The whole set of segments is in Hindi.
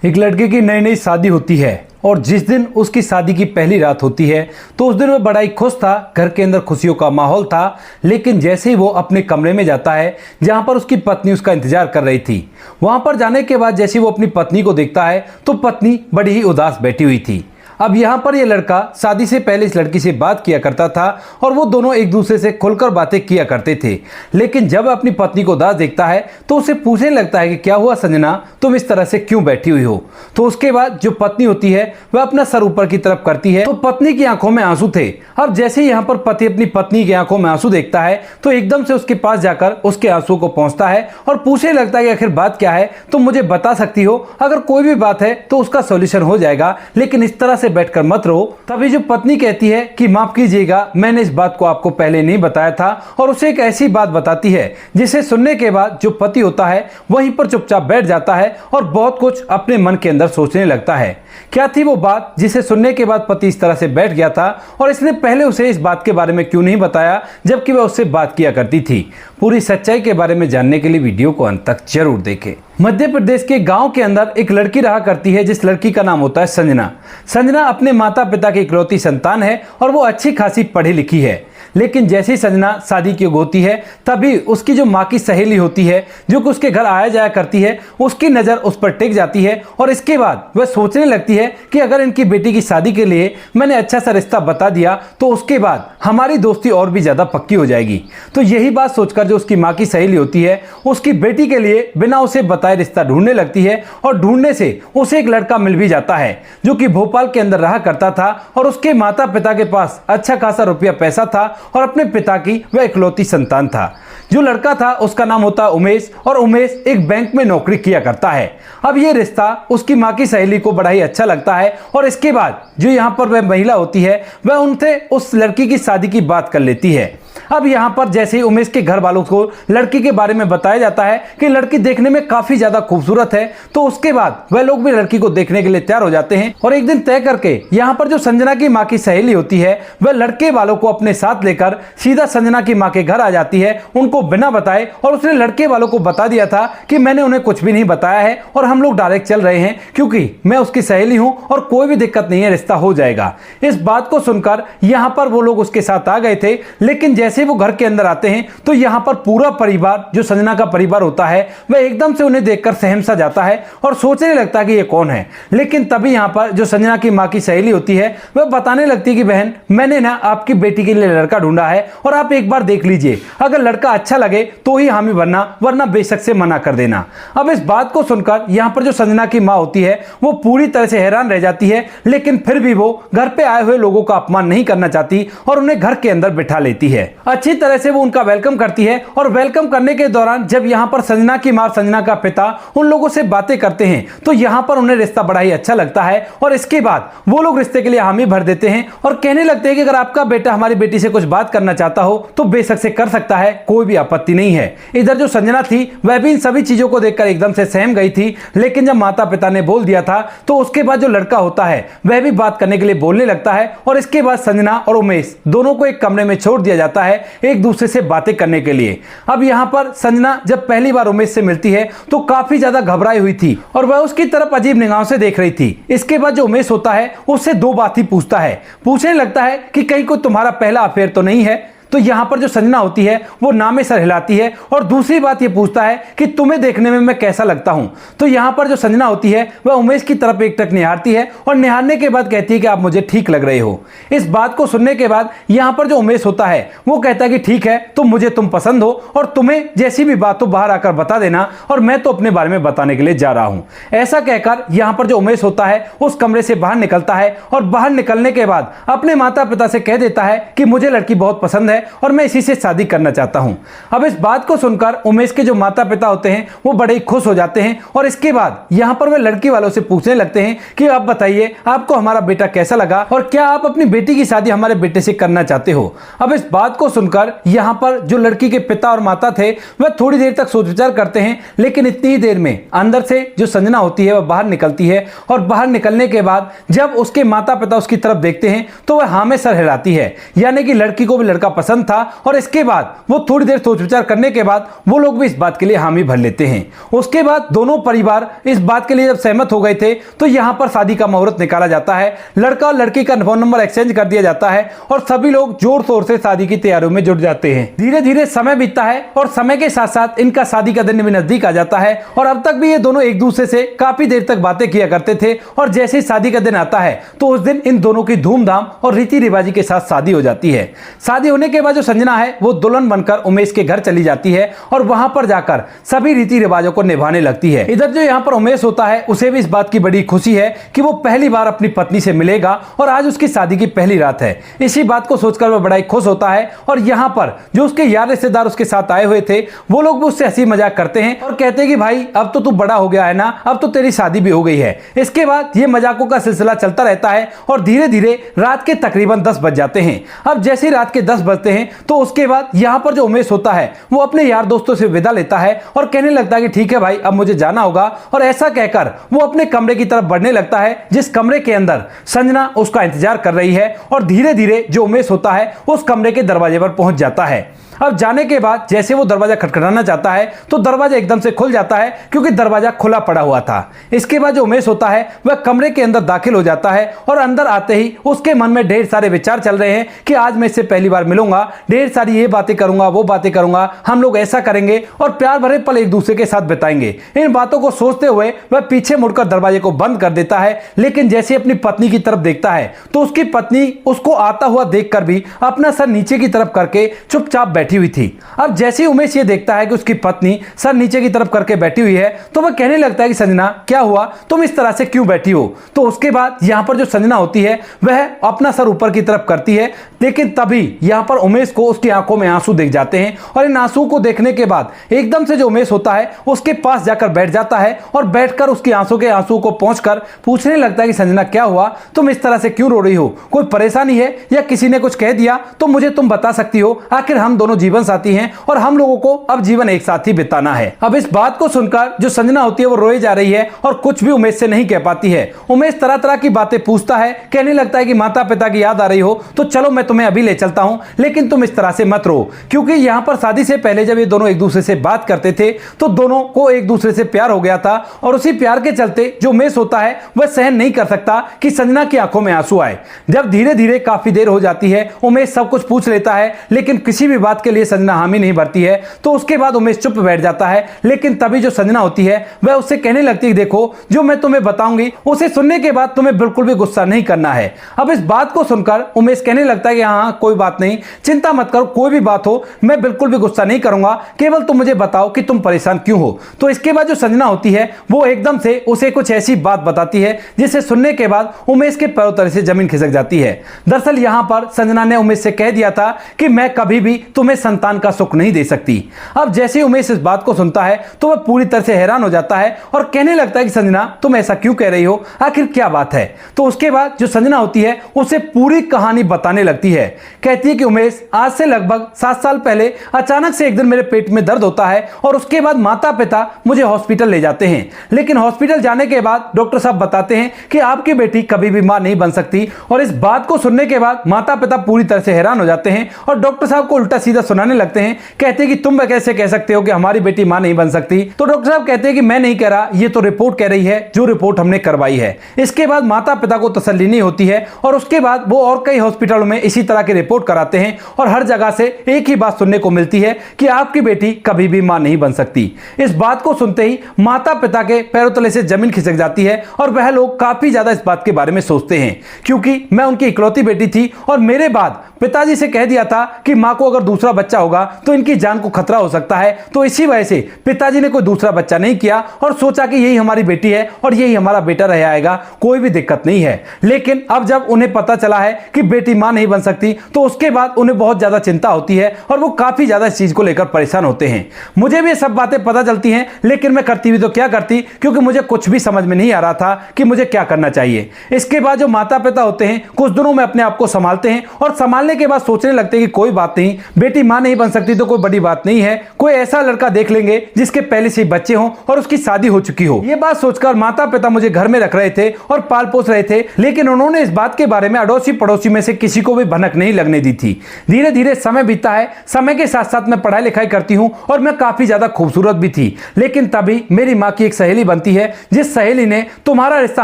एक लड़के की नई नई शादी होती है और जिस दिन उसकी शादी की पहली रात होती है तो उस दिन वो बड़ा ही खुश था। घर के अंदर खुशियों का माहौल था। लेकिन जैसे ही वो अपने कमरे में जाता है जहां पर उसकी पत्नी उसका इंतजार कर रही थी, वहां पर जाने के बाद जैसे वो अपनी पत्नी को देखता है तो पत्नी बड़ी ही उदास बैठी हुई थी। अब यहाँ पर ये लड़का शादी से पहले इस लड़की से बात किया करता था और वो दोनों एक दूसरे से खुलकर बातें किया करते थे। लेकिन जब अपनी पत्नी को उदास देखता है तो उसे पूछने लगता है कि क्या हुआ संजना, तुम इस तरह से क्यों बैठी हुई हो। तो उसके बाद जो पत्नी होती है वह अपना सर ऊपर की तरफ करती है तो पत्नी की आंखों में आंसू थे। अब जैसे ही यहाँ पर पति अपनी पत्नी की आंखों में आंसू देखता है तो एकदम से उसके पास जाकर उसके आंसू को पहुंचता है और पूछने लगता है कि आखिर बात क्या है, तुम मुझे बता सकती हो, अगर कोई भी बात है तो उसका सॉल्यूशन हो जाएगा, लेकिन इस तरह से बैठकर मत रहो। तभी जो पत्नी कहती है कि माफ कीजिएगा, मैंने इस बात को आपको पहले नहीं बताया था, और उसे एक ऐसी बात बताती है जिसे सुनने के बाद जो पति होता है वहीं पर चुपचाप बैठ जाता है और बहुत कुछ अपने मन के अंदर सोचने लगता है। क्या थी वो बात जिसे सुनने के बाद पति इस तरह से बैठ गया था और इसने पहले उसे इस बात के बारे में क्यों नहीं बताया जबकि वह उससे बात किया करती थी। पूरी सच्चाई के बारे में जानने के लिए वीडियो को अंत तक जरूर देखें। मध्य प्रदेश के गांव के अंदर एक लड़की रहा करती है जिस लड़की का नाम होता है संजना। संजना अपने माता पिता की इकलौती संतान है और वो अच्छी खासी पढ़ी लिखी है। लेकिन जैसे ही संजना शादी की होती है तभी उसकी जो माँ की सहेली होती है जो कि उसके घर आया जाया करती है, उसकी नज़र उस पर टिक जाती है और इसके बाद वह सोचने लगती है कि अगर इनकी बेटी की शादी के लिए मैंने अच्छा सा रिश्ता बता दिया तो उसके बाद हमारी दोस्ती और भी ज़्यादा पक्की हो जाएगी। तो यही बात सोचकर जो उसकी माँ की सहेली होती है उसकी बेटी के लिए बिना उसे बताए रिश्ता ढूंढने लगती है और ढूंढने से उसे एक लड़का मिल भी जाता है जो कि भोपाल के अंदर रहा करता था और उसके माता पिता के पास अच्छा खासा रुपया पैसा था और अपने पिता की वह इकलौती संतान था। जो लड़का था उसका नाम होता है उमेश और उमेश एक बैंक में नौकरी किया करता है। अब ये रिश्ता उसकी माँ की सहेली को बड़ा ही अच्छा लगता है और इसके बाद जो यहाँ पर वह महिला होती है वह उनसे उस लड़की की शादी की बात कर लेती है। अब यहाँ पर जैसे ही उमेश के घर वालों को लड़की के बारे में बताया जाता है कि लड़की देखने में काफी ज्यादा खूबसूरत है तो उसके बाद वह लोग भी लड़की को देखने के लिए तैयार हो जाते हैं और एक दिन तय करके यहाँ पर जो संजना की माँ की सहेली होती है वह लड़के वालों को अपने साथ लेकर सीधा संजना की माँ के घर आ जाती है उनको बिना बताए। और उसने लड़के वालों को बता दिया था कि मैंने उन्हें कुछ भी नहीं बताया है और हम लोग डायरेक्ट चल रहे हैं क्योंकि मैं उसकी सहेली हूं और कोई भी दिक्कत नहीं है, रिश्ता हो जाएगा। इस बात को सुनकर यहाँ पर वो लोग उसके साथ आ गए थे। लेकिन जैसे वो घर के अंदर आते हैं तो यहाँ पर पूरा परिवार जो संजना का परिवार होता है वह एकदम से उन्हें देखकर सहम सा जाता है और सोचने लगता है कि ये कौन है। लेकिन तभी यहाँ पर जो संजना की माँ की सहेली होती है वह बताने लगती है कि बहन, मैंने ना आपकी बेटी के लिए लड़का ढूंढा है और आप एक बार देख लीजिए, अगर लड़का अच्छा लगे तो ही हामी बनना, वरना बेशक से मना कर देना। अब इस बात को सुनकर यहाँ पर जो संजना की माँ होती है वो पूरी तरह से हैरान रह जाती है। लेकिन फिर भी वो घर पे आए हुए लोगों का अपमान नहीं करना चाहती और उन्हें घर के अंदर बिठा लेती है। अच्छी तरह से वो उनका वेलकम करती है और वेलकम करने के दौरान जब यहाँ पर संजना की माँ, संजना का पिता उन लोगों से बातें करते हैं तो यहाँ पर उन्हें रिश्ता बड़ा ही अच्छा लगता है और इसके बाद वो लोग रिश्ते के लिए हामी भर देते हैं और कहने लगते हैं कि अगर आपका बेटा हमारी बेटी से कुछ बात करना चाहता हो तो बेशक से कर सकता है, कोई भी आपत्ति नहीं है। इधर जो संजना थी वह भी इन सभी चीजों को देखकर एकदम से सहम गई थी। लेकिन जब माता पिता ने बोल दिया था तो उसके बाद जो लड़का होता है वह भी बात करने के लिए बोलने लगता है और इसके बाद संजना और उमेश दोनों को एक कमरे में छोड़ दिया जाता है एक दूसरे से बातें करने के लिए। अब यहाँ पर संजना जब पहली बार उमेश से मिलती है तो काफी ज्यादा घबराई हुई थी और वह उसकी तरफ अजीब निगाहों से देख रही थी। इसके बाद जो उमेश होता है उससे दो बात ही पूछता है, पूछने लगता है कि कहीं कोई तुम्हारा पहला अफेयर तो नहीं है। तो यहाँ पर जो संजना होती है वो नाम में सर हिलाती है और दूसरी बात ये पूछता है कि तुम्हें देखने में मैं कैसा लगता हूँ। तो यहाँ पर जो संजना होती है वह उमेश की तरफ एक टक निहारती है और निहारने के बाद कहती है कि आप मुझे ठीक लग रहे हो। इस बात को सुनने के बाद यहाँ पर जो उमेश होता है वो कहता है कि ठीक है, तो मुझे तुम पसंद हो और तुम्हें जैसी भी बात हो बाहर आकर बता देना और मैं तो अपने बारे में बताने के लिए जा रहा हूँ। ऐसा कहकर यहाँ पर जो उमेश होता है उस कमरे से बाहर निकलता है और बाहर निकलने के बाद अपने माता पिता से कह देता है कि मुझे लड़की बहुत पसंद है और मैं इसी से शादी करना चाहता हूं। अब इस बात को सुनकर उमेश के जो माता पिता होते हैं वो बड़े ही खुश हो जाते हैं और इसके बाद यहां पर वे लड़की वालों से पूछने लगते हैं कि आप बताइए आपको हमारा बेटा कैसा लगा और क्या आप अपनी बेटी की शादी हमारे बेटे से करना चाहते हो। अब इस बात को सुनकर यहां पर जो लड़की के पिता और माता थे वह थोड़ी देर तक सोच विचार करते हैं। लेकिन इतनी ही देर में अंदर से जो संजना होती है वह बाहर निकलती है और बाहर निकलने के बाद जब उसके माता पिता उसकी तरफ देखते हैं तो वह हाँ में सर हिलाती है, यानी कि लड़की को भी लड़का पसंद पसंद था और इसके बाद वो थोड़ी देर सोच विचार करने के बाद वो लोग भी इस बात के लिए हामी भर लेते हैं। उसके बाद दोनों परिवार इस बात के लिए जब सहमत हो गए थे तो यहाँ पर शादी का मुहूर्त निकाला जाता है, लड़का और लड़की का फोन नंबर एक्सचेंज कर दिया जाता है और सभी लोग जोर शोर से शादी की तैयारियों में जुट जाते हैं। धीरे धीरे समय बीतता है और समय के साथ साथ इनका शादी का दिन भी नजदीक आ जाता है और अब तक भी ये दोनों एक दूसरे से काफी देर तक बातें किया करते थे और जैसे ही शादी का दिन आता है तो उस दिन इन दोनों की धूमधाम और रीति रिवाजी के साथ शादी हो जाती है। शादी होने के बाद जो संजना है वो दुल्हन बनकर उमेश के घर चली जाती है और वहां पर जाकर सभी रीति रिवाजों को निभाने लगती है। इधर जो यहाँ पर उमेश होता है उसे भी इस बात की बड़ी खुशी है कि वो पहली बार अपनी पत्नी से मिलेगा और आज उसकी शादी की पहली रात है। इसी बात को सोचकर वह बड़ा ही खुश होता है और यहाँ पर जो उसके यार रिश्तेदार उसके साथ आए हुए थे वो लोग भी उससे हंसी मजाक करते हैं और कहते हैं कि भाई अब तो तू बड़ा हो गया है ना, अब तो तेरी शादी भी हो गई है। इसके बाद ये मजाकों का सिलसिला चलता रहता है और धीरे धीरे रात के तकरीबन 10 बज जाते हैं। अब जैसे ही रात के 10 बजते हैं तो उसके बाद यहाँ पर जो उमेश होता है वो अपने यार दोस्तों से विदा लेता है और कहने लगता है कि ठीक है भाई अब मुझे जाना होगा और ऐसा कहकर वो अपने कमरे की तरफ बढ़ने लगता है जिस कमरे के अंदर संजना उसका इंतजार कर रही है और धीरे धीरे जो उमेश होता है उस कमरे के दरवाजे पर पहुंच जाता है। अब जाने के बाद जैसे वो दरवाजा खटखटाना चाहता है तो दरवाजा एकदम से खुल जाता है क्योंकि दरवाजा खुला पड़ा हुआ था। इसके बाद जो उमेश होता है वह कमरे के अंदर दाखिल हो जाता है और अंदर आते ही उसके मन में ढेर सारे विचार चल रहे हैं कि आज मैं इससे पहली बार मिलूंगा, ढेर सारी ये बातें करूंगा, वो बातें करूंगा, हम लोग ऐसा करेंगे और प्यार भरे पल एक दूसरे के साथ बिताएंगे। इन बातों को सोचते हुए वह पीछे मुड़कर दरवाजे को बंद कर देता है, लेकिन जैसे अपनी पत्नी की तरफ देखता है तो उसकी पत्नी उसको आता हुआ देखकर भी अपना सर नीचे की तरफ करके चुपचाप बैठी हुई थी। अब जैसे ही उमेश ये देखता है कि उसकी पत्नी सर नीचे की तरफ करके बैठी हुई है तो वह कहने लगता है कि संजना क्या हुआ, तुम इस तरह से क्यों बैठी हो। तो उसके बाद यहां पर जो संजना होती है वह अपना सर ऊपर की तरफ करती है, लेकिन तभी यहां पर उमेश को उसकी आंखों में आंसू दिख जाते हैं और इन आंसू को देखने के बाद एकदम से जो उमेश होता है उसके पास जाकर बैठ जाता है और बैठकर उसकी आंसू के आंसू को पहुंचकर पूछने लगता है कि संजना क्या हुआ, तुम इस तरह से क्यों रो रही हो, कोई परेशानी है या किसी ने कुछ कह दिया तो मुझे तुम बता सकती हो, आखिर हम दोनों जीवन साथी हैं और हम लोगों को अब जीवन एक साथ ही बिताना है। अब इस बात को सुनकर जो संजना होती है वो रोई जा रही है और कुछ भी उमेश से नहीं कह पाती है। उमेश तरह तरह की बातें पूछता है, कहने लगता है कि माता पिता की याद आ रही हो तो चलो मैं तुम्हें अभी ले चलता हूं, लेकिन तुम इस तरह से मत रो, क्योंकि यहां पर शादी से पहले जब ये दोनों एक दूसरे से बात करते थे तो दोनों को एक दूसरे से प्यार हो गया था और उसी प्यार के चलते जो उमेश होता है वह सहन नहीं कर सकता कि संजना की आंखों में आंसू आए। जब धीरे धीरे काफी देर हो जाती है उमेश सब कुछ पूछ लेता है, लेकिन किसी भी बात के लिए संजना हामी नहीं भरती है। तो उसके बाद उमेश चुप बैठ जाता है, लेकिन तभी जो संजना होती है वह उससे कहने लगती है देखो जो मैं तुम्हें बताऊंगी उसे सुनने के बाद तुम्हें बिल्कुल भी गुस्सा नहीं करना है। अब इस बात को सुनकर उमेश कहने लगता है कि हाँ कोई बात नहीं, चिंता मत करो, कोई भी बात हो मैं बिल्कुल भी गुस्सा नहीं करूंगा, केवल तुम मुझे बताओ कि तुम परेशान क्यों हो। तो इसके बाद जो संजना होती है वो एकदम से उसे कुछ ऐसी बात बताती है जिसे सुनने के बाद उमेश के पैरों तले से जमीन खिसक जाती है। दरअसल यहां पर संजना ने उमेश से कह दिया था कि मैं कभी भी तुम्हें संतान का सुख नहीं दे सकती। अब जैसे ही उमेश इस बात को सुनता है तो वह पूरी तरह से हैरान हो जाता है और कहने लगता है कि संजना तुम ऐसा क्यों कह रही हो, आखिर क्या बात है। तो उसके बाद जो संजना होती है उसे पूरी कहानी बताने लगती है। कहती है कि उमेश आज से लगभग 7 साल पहले अचानक से एक दिन मेरे पेट में दर्द होता है और उसके बाद माता पिता मुझे हॉस्पिटल ले जाते हैं, लेकिन हॉस्पिटल जाने के बाद डॉक्टर साहब बताते हैं कि आपकी बेटी कभी भी मां नहीं बन सकती। और इस बात को सुनने के बाद माता पिता पूरी तरह से हैरान हो जाते हैं और डॉक्टर साहब को उल्टा सीधा सुनाने लगते हैं। कहते हैं कि तुम कैसे कह सकते हो कि हमारी बेटी मां नहीं बन सकती। तो डॉक्टर साहब कहते हैं कि मैं नहीं कह रहा, ये तो रिपोर्ट कह रही है, जो रिपोर्ट हमने करवाई है। इसके बाद माता पिता को तसल्ली नहीं होती है और उसके बाद वो और कई हॉस्पिटलों में इसी तरह की रिपोर्ट कराते हैं और हर जगह से एक ही बात सुनने को मिलती है कि आपकी बेटी कभी भी मां नहीं बन सकती। इस बात को सुनते ही माता पिता के पैरों तले से जमीन खिसक जाती है और वह लोग काफी ज्यादा इस बात के बारे में सोचते हैं, क्योंकि मैं उनकी इकलौती बेटी थी और मेरे बाद पिताजी से कह दिया था कि मां को अगर दूसरा बच्चा होगा तो इनकी जान को खतरा हो सकता है। तो इसी वजह से पिताजी ने कोई दूसरा बच्चा नहीं किया और सोचा कि यही हमारी बेटी है और यही हमारा बेटा रह आएगा, कोई भी दिक्कत नहीं है। लेकिन अब जब उन्हें पता चला है कि बेटी मां नहीं बन सकती तो उसके बाद उन्हें बहुत ज्यादा चिंता होती है और वो काफी ज्यादा इस चीज को लेकर परेशान होते हैं। मुझे भी ये सब बातें पता चलती हैं, लेकिन मैं करती भी तो क्या करती, क्योंकि मुझे कुछ भी समझ में नहीं आ रहा था कि मुझे क्या करना चाहिए। इसके बाद जो माता पिता होते हैं कुछ दिनों में अपने आप को संभालते हैं और संभालने संभालने के बाद सोचने लगते कि कोई बात नहीं, बेटी मां नहीं बन सकती तो कोई बड़ी बात नहीं है, कोई ऐसा लड़का देख लेंगे जिसके पहले से बच्चे हों और उसकी शादी हो चुकी हो। ये बात सोचकर माता पिता मुझे घर में रख रहे थे और पाल पोस रहे थे, लेकिन उन्होंने इस बात के बारे में अड़ोसी पड़ोसी में से किसी को भी भनक नहीं लगने दी थी। धीरे धीरे समय बीता है, समय के साथ साथ मैं पढ़ाई लिखाई करती हूँ और मैं काफी ज्यादा खूबसूरत भी थी। लेकिन तभी मेरी माँ की एक सहेली बनती है, जिस सहेली ने तुम्हारा रिश्ता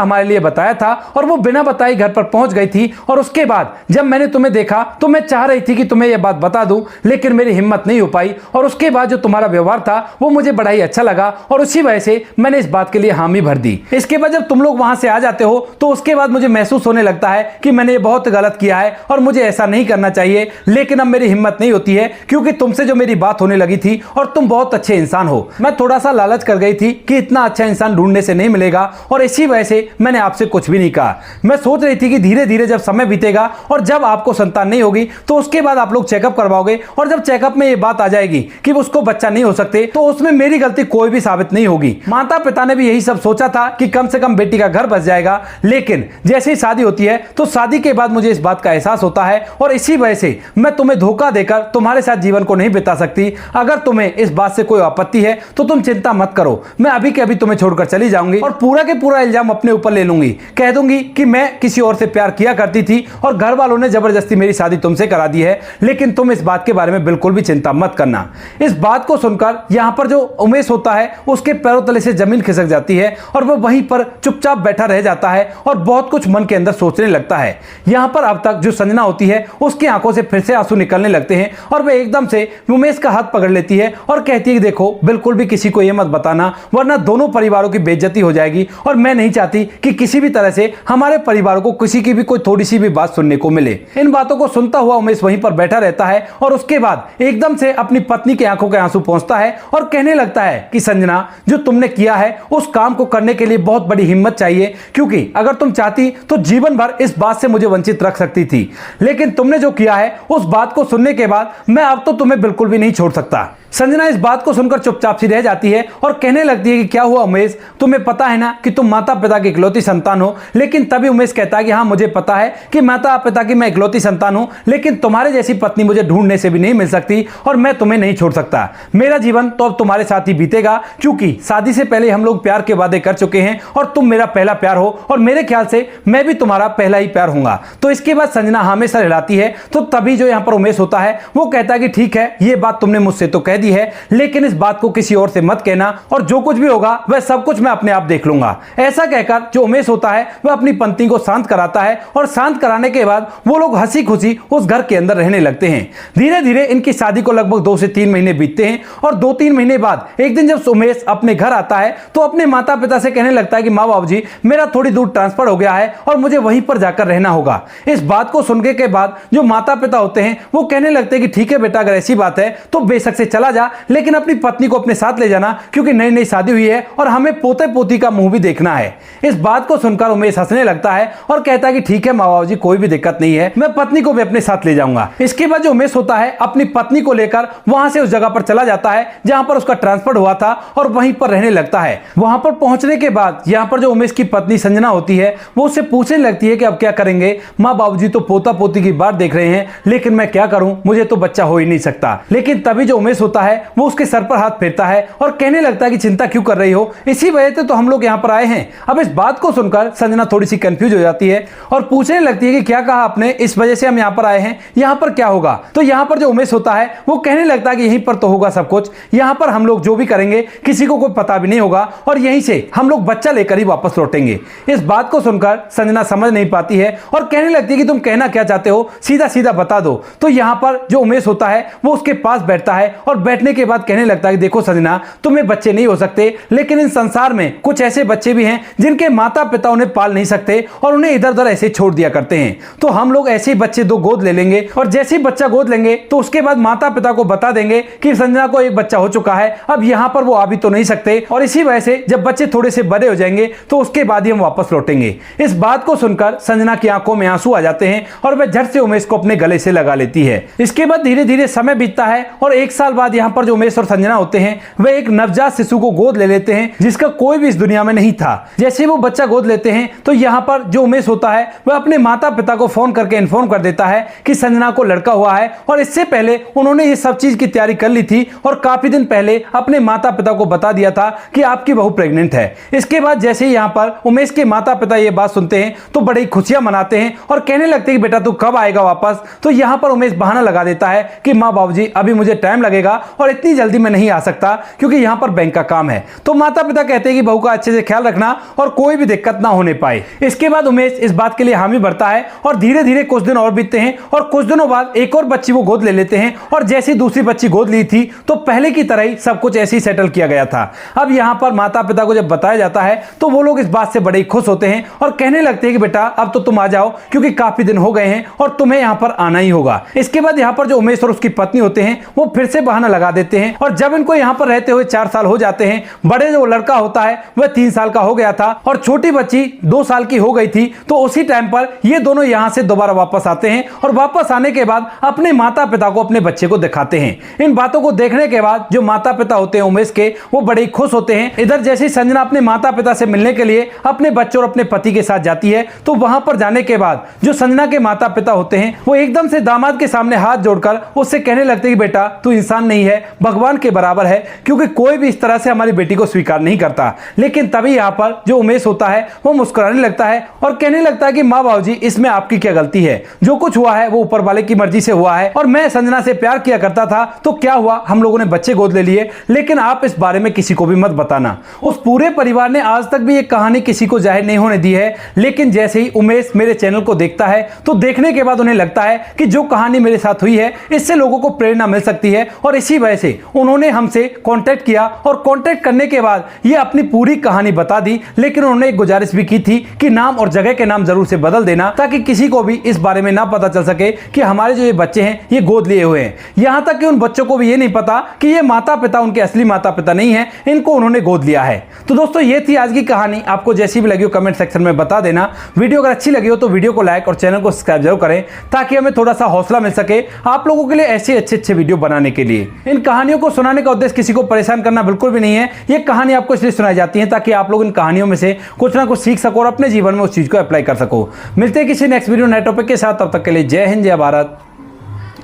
हमारे लिए बताया था और वो बिना बताए घर पर पहुंच गई थी। और उसके बाद जब मैंने तुम्हें देखा तो मैं चाह रही थी कि तुम्हें यह बात बता दूं, लेकिन मेरी हिम्मत नहीं हो पाई। और उसके बाद जो तुम्हारा व्यवहार था वो मुझे बड़ा ही अच्छा लगा और उसी वजह से मैंने इस बात के लिए हामी भर दी। इसके बाद जब तुम लोग वहां से आ जाते हो तो उसके बाद मुझे महसूस होने लगता है कि मैंने ये बहुत गलत किया है और मुझे ऐसा नहीं करना चाहिए। लेकिन अब मेरी हिम्मत नहीं होती है, क्योंकि तुमसे जो मेरी बात होने लगी थी और तुम बहुत अच्छे इंसान हो। मैं थोड़ा सा लालच कर गई थी कि इतना अच्छा इंसान ढूंढने से नहीं मिलेगा और इसी वजह से मैंने आपसे कुछ भी नहीं कहा। मैं सोच रही थी कि धीरे धीरे जब समय बीतेगा और जब आपको संतान नहीं होगी तो उसके बाद आप लोग चेकअप करवाओगे और जब चेकअप में ये बात आ जाएगी कि उसको बच्चा नहीं हो सकते तो उसमें मेरी गलती कोई भी साबित नहीं होगी। माता पिता ने भी यही सब सोचा था कि कम से कम बेटी का घर बच जाएगा। लेकिन जैसे ही शादी होती है तो शादी के बाद मुझे इस बात का एहसास होता है और इसी वजह से मैं तुम्हें धोखा देकर तुम्हारे साथ जीवन को नहीं बिता सकती। अगर तुम्हें इस बात से कोई आपत्ति है तो तुम चिंता मत करो, मैं अभी के अभी तुम्हें छोड़कर चली जाऊंगी और पूरा के पूरा इल्जाम अपने ऊपर ले लूंगी। कह दूंगी कि मैं किसी और से प्यार किया करती थी और घर वालों ने जबरदस्ती मेरी शादी तुमसे करा दी है। लेकिन तुम इस बात के बारे में बिल्कुल भी चिंता मत करना। इस बात को सुनकर यहां पर जो उमेश होता है उसके पैरों तले से जमीन खिसक जाती है और वह वहीं पर चुपचाप बैठा रह जाता है और बहुत कुछ मन के अंदर सोचने लगता है। यहां पर अब तक जो संजना होती है उसकी आंखों से फिर से आंसू निकलने लगते हैं और वह एकदम से उमेश का हाथ पकड़ लेती है और कहती है कि देखो, बिल्कुल भी किसी को यह मत बताना, वरना दोनों परिवारों की बेइज्जती हो जाएगी और मैं नहीं चाहती कि किसी भी तरह से हमारे परिवारों को किसी की भी कोई थोड़ी सी भी बात सुनने को मिले। इन बातों को सुनता हुआ उमेश वहीं पर बैठा रहता है और उसके बाद एकदम से अपनी पत्नी की आंखों के आंसू पहुंचता है और कहने लगता है कि संजना, जो तुमने किया है उस काम को करने के लिए बहुत बड़ी हिम्मत चाहिए, क्योंकि अगर तुम चाहती तो जीवन भर इस बात से मुझे वंचित रख सकती थी। लेकिन तुमने जो किया है उस बात को सुनने के बाद मैं अब तो तुम्हें बिल्कुल भी नहीं छोड़ सकता। संजना इस बात को सुनकर चुपचाप सी रह जाती है और कहने लगती है कि क्या हुआ उमेश, तुम्हें पता है ना कि तुम माता पिता की इकलौती संतान हो। लेकिन तभी उमेश कहता है कि हाँ, मुझे पता है कि माता पिता की मैं इकलौती संतान हूं, लेकिन तुम्हारे जैसी पत्नी मुझे ढूंढने से भी नहीं मिल सकती और मैं तुम्हें नहीं छोड़ सकता। मेरा जीवन तो अब तुम्हारे साथ ही बीतेगा, क्योंकि शादी से पहले हम लोग प्यार के वादे कर चुके हैं और तुम मेरा पहला प्यार हो और मेरे ख्याल से मैं भी तुम्हारा पहला ही प्यार हूंगा। तो इसके बाद संजना हमेशा हिलाती है। तो तभी जो यहाँ पर उमेश होता है वो कहता है कि ठीक है, ये बात तुमने मुझसे तो कह दी है, लेकिन इस बात को किसी और से मत कहना और जो कुछ भी होगा वह सब कुछ मैं अपने आप देख लूंगा। ऐसा कहकर जो उमेश होता है वह अपनी पत्नी को शांत कराता है और शांत कराने के बाद वो लोग हंसी खुशी उस घर के अंदर रहने लगते हैं। धीरे धीरे इनकी शादी को लगभग 2 से 3 महीने बीतते हैं और 2-3 महीने बाद एक दिन जब उमेश अपने घर आता है तो अपने माता पिता से कहने लगता है कि माँ बाबू जी, मेरा थोड़ी दूर ट्रांसफर हो गया है और मुझे वहीं पर जाकर रहना होगा। इस बात को सुनने के बाद जो माता पिता होते हैं वो कहने लगते हैं कि ठीक है बेटा, अगर ऐसी बात है तो बेशक से चला जा, लेकिन अपनी पत्नी को अपने साथ ले जाना, क्योंकि नई नई शादी हुई है और हमें पोते पोती का मुंह भी देखना है। इस बात को सुनकर उमेश हंसने लगता है और कहता है कि ठीक है माँ बाबू जी, कोई भी दिक्कत नहीं है, मैं पत्नी को भी अपने साथ ले जाऊंगा। इसके बाद जो उमेश होता है अपनी पत्नी को लेकर वहां से उस जगह पर चला जाता है जहां पर उसका ट्रांसफर हुआ था और वहीं पर रहने लगता है। वहां पर पहुंचने के बाद यहाँ पर जो उमेश की पत्नी संजना होती है वो उससे पूछने लगती है कि अब क्या करेंगे, माँ बाबू जी तो पोता पोती की बात देख रहे हैं, लेकिन मैं क्या करूं, मुझे तो बच्चा हो ही नहीं सकता। लेकिन तभी जो उमेश होता है वो उसके सर पर हाथ फेरता है और कहने लगता है कि चिंता क्यों कर रही हो, इसी वजह से तो हम लोग यहाँ पर आए हैं। अब इस बात को सुनकर संजना थोड़ी सी कंफ्यूज हो जाती है और पूछने लगती है कि क्या कहा आपने, इस वजह से हम यहाँ पर आए हैं, यहाँ पर क्या होगा। तो यहाँ पर जो उमेश होता है वो कहने लगता है कि यहीं पर तो होगा सब कुछ, यहाँ पर हम लोग जो भी करेंगे किसी को कोई पता भी नहीं होगा और यहीं से हम लोग बच्चा लेकर ही वापस लौटेंगे। इस बात को सुनकर संजना समझ नहीं पाती है और कहने लगती है कि तुम कहना क्या चाहते हो, सीधा सीधा बता दो। तो यहाँ पर जो उमेश होता है वो उसके पास बैठता है और बैठने के बाद कहने लगता है कि देखो संजना, तुम्हें बच्चे नहीं हो सकते, लेकिन इन संसार में कुछ ऐसे बच्चे भी हैं जिनके माता पिता उन्हें पाल नहीं सकते और उन्हें इधर उधर ऐसे छोड़ दिया करते हैं। तो हम लोग ऐसे ही बच्चे 2 गोद ले लेंगे और जैसे ही बच्चा गोद लेंगे तो उसके बाद माता पिता को बता देंगे कि संजना को एक बच्चा हो चुका है, अब यहाँ पर वो आ भी तो नहीं सकते और इसी वजह से जब बच्चे थोड़े से बड़े हो जाएंगे तो उसके बाद ही हम वापस लौटेंगे। इस बात को सुनकर संजना की आंखों में आंसू आ जाते हैं और वह झट से उमेश को अपने गले से लगा लेती है। इसके बाद धीरे धीरे समय बीतता है और 1 साल बाद यहाँ पर जो उमेश और संजना होते हैं वे एक नवजात शिशु को गोद ले लेते हैं जिसका कोई भी इस दुनिया में नहीं था। जैसे वो बच्चा गोद लेते हैं तो यहाँ पर जो उमेश होता है वह अपने माता पिता को फोन करके इन्फॉर्म कर देता है कि संजना को लड़का हुआ है, और इससे पहले उन्होंने ये सब चीज की तैयारी कर ली थी और काफी दिन पहले अपने माता पिता को बता दिया था कि आपकी बहू प्रेग्नेंट है। इसके बाद जैसे ही यहाँ पर उमेश के माता पिता ये बात सुनते हैं तो बड़ी खुशियां मनाते हैं और कहने लगते हैं कि बेटा तू कब आएगा वापस। तो यहाँ पर उमेश बहाना लगा देता है कि माँ बाबूजी अभी मुझे टाइम लगेगा और इतनी जल्दी मैं नहीं आ सकता क्योंकि यहाँ पर बैंक का काम है। तो माता पिता कहते हैं कि बहू का अच्छे से ख्याल रखना और कोई भी दिक्कत ना होने पाए। इसके बाद उमेश इस बात के लिए हामी भरता है और धीरे धीरे कुछ दिन और बीतते हैं और कुछ दिनों बाद एक और बच्ची वो गोद ले लेते हैं, और जैसे दूसरी बच्ची गोद ली थी तो पहले की तरह ही सब कुछ ऐसे ही सेटल किया गया था। अब यहाँ पर माता पिता को जब बताया जाता है तो वो लोग इस बात से बड़े खुश होते हैं और कहने लगते हैं कि बेटा अब तो तुम आ जाओ क्योंकि काफी दिन हो गए हैं और तुम्हें यहाँ पर आना ही होगा। इसके बाद यहाँ पर जो उमेश और उसकी पत्नी होते हैं वो फिर से बहाना लगा देते हैं, और जब इनको यहाँ पर रहते हुए 4 साल हो जाते हैं, बड़े जो लड़का होता है वह 3 साल का हो गया था और छोटी बच्ची 2 साल की हो गई थी। तो उसी टाइम पर ये दोनों यहाँ से दोबारा वापस आते हैं और वापस आने के बाद अपने माता पिता को अपने बच्चे को दिखाते हैं। इन बातों को देखने के बाद जो माता पिता होते हैं उमेश के वो बड़े खुश होते हैं। इधर जैसे संजना अपने माता पिता से मिलने के लिए अपने बच्चों और अपने पति के साथ जाती है तो वहां पर जाने के बाद जो संजना के माता पिता होते हैं वो एकदम से दामाद के सामने हाथ जोड़कर उससे कहने लगते हैं कि बेटा तू इंसान नहीं है, भगवान के बराबर है, क्योंकि कोई भी इस तरह से हमारी बेटी को स्वीकार नहीं करता। लेकिन तभी यहाँ पर जो उमेश होता है वो मुस्कुराने लगता है और कहने लगता है कि माँ बाबूजी इसमें आपकी क्या गलती है, जो कुछ हुआ है वो ऊपर वाले की मर्जी से हुआ है, और मैं संजना से प्यार किया करता था तो क्या हुआ, हम लोगों ने बच्चे गोद ले लिए, लेकिन आप इस बारे में किसी को भी मत बताना। उस पूरे परिवार ने आज तक भी ये कहानी किसी को जाहिर नहीं होने दी है, लेकिन जैसे ही उमेश मेरे चैनल को देखता है तो देखने के बाद उन्हें लगता है कि जो कहानी मेरे साथ हुई है इससे लोगों को प्रेरणा मिल सकती है, और इसी वजह से उन्होंने हमसे कांटेक्ट किया और कांटेक्ट करने के बाद ये अपनी पूरी कहानी बता दी। लेकिन उन्होंने एक गुजारिश भी की थी कि नाम और जगह के नाम जरूर से बदल देना ताकि किसी को भी इस बारे में ना पता चल सके कि हमारे जो ये बच्चे हैं ये गोद लिए हुए हैं। यहां तक कि उन बच्चों को भी ये नहीं पता कि ये माता पिता उनके असली माता पिता नहीं है, इनको उन्होंने गोद लिया है। तो दोस्तों ये थी आज की कहानी। आपको जैसी भी लगी हो कमेंट सेक्शन में बता देना। वीडियो अगर अच्छी लगी हो तो वीडियो को लाइक और चैनल को सब्सक्राइब जरूर करें ताकि हमें थोड़ा सा हौसला मिल सके आप लोगों के लिए ऐसे अच्छे वीडियो बनाने के लिए। इन कहानियों को सुनाने का उद्देश्य किसी को परेशान करना बिल्कुल भी नहीं है। ये कहानी आपको इसलिए सुनाई जाती है ताकि आप लोग इन कहानियों में से कुछ ना कुछ सीख सको और अपने जीवन में उस चीज को अप्लाई कर सको। मिलते हैं किसी नेक्स्ट वीडियो नए टॉपिक के साथ, तब तक के लिए जय हिंद, जय भारत,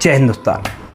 जय हिंदुस्तान।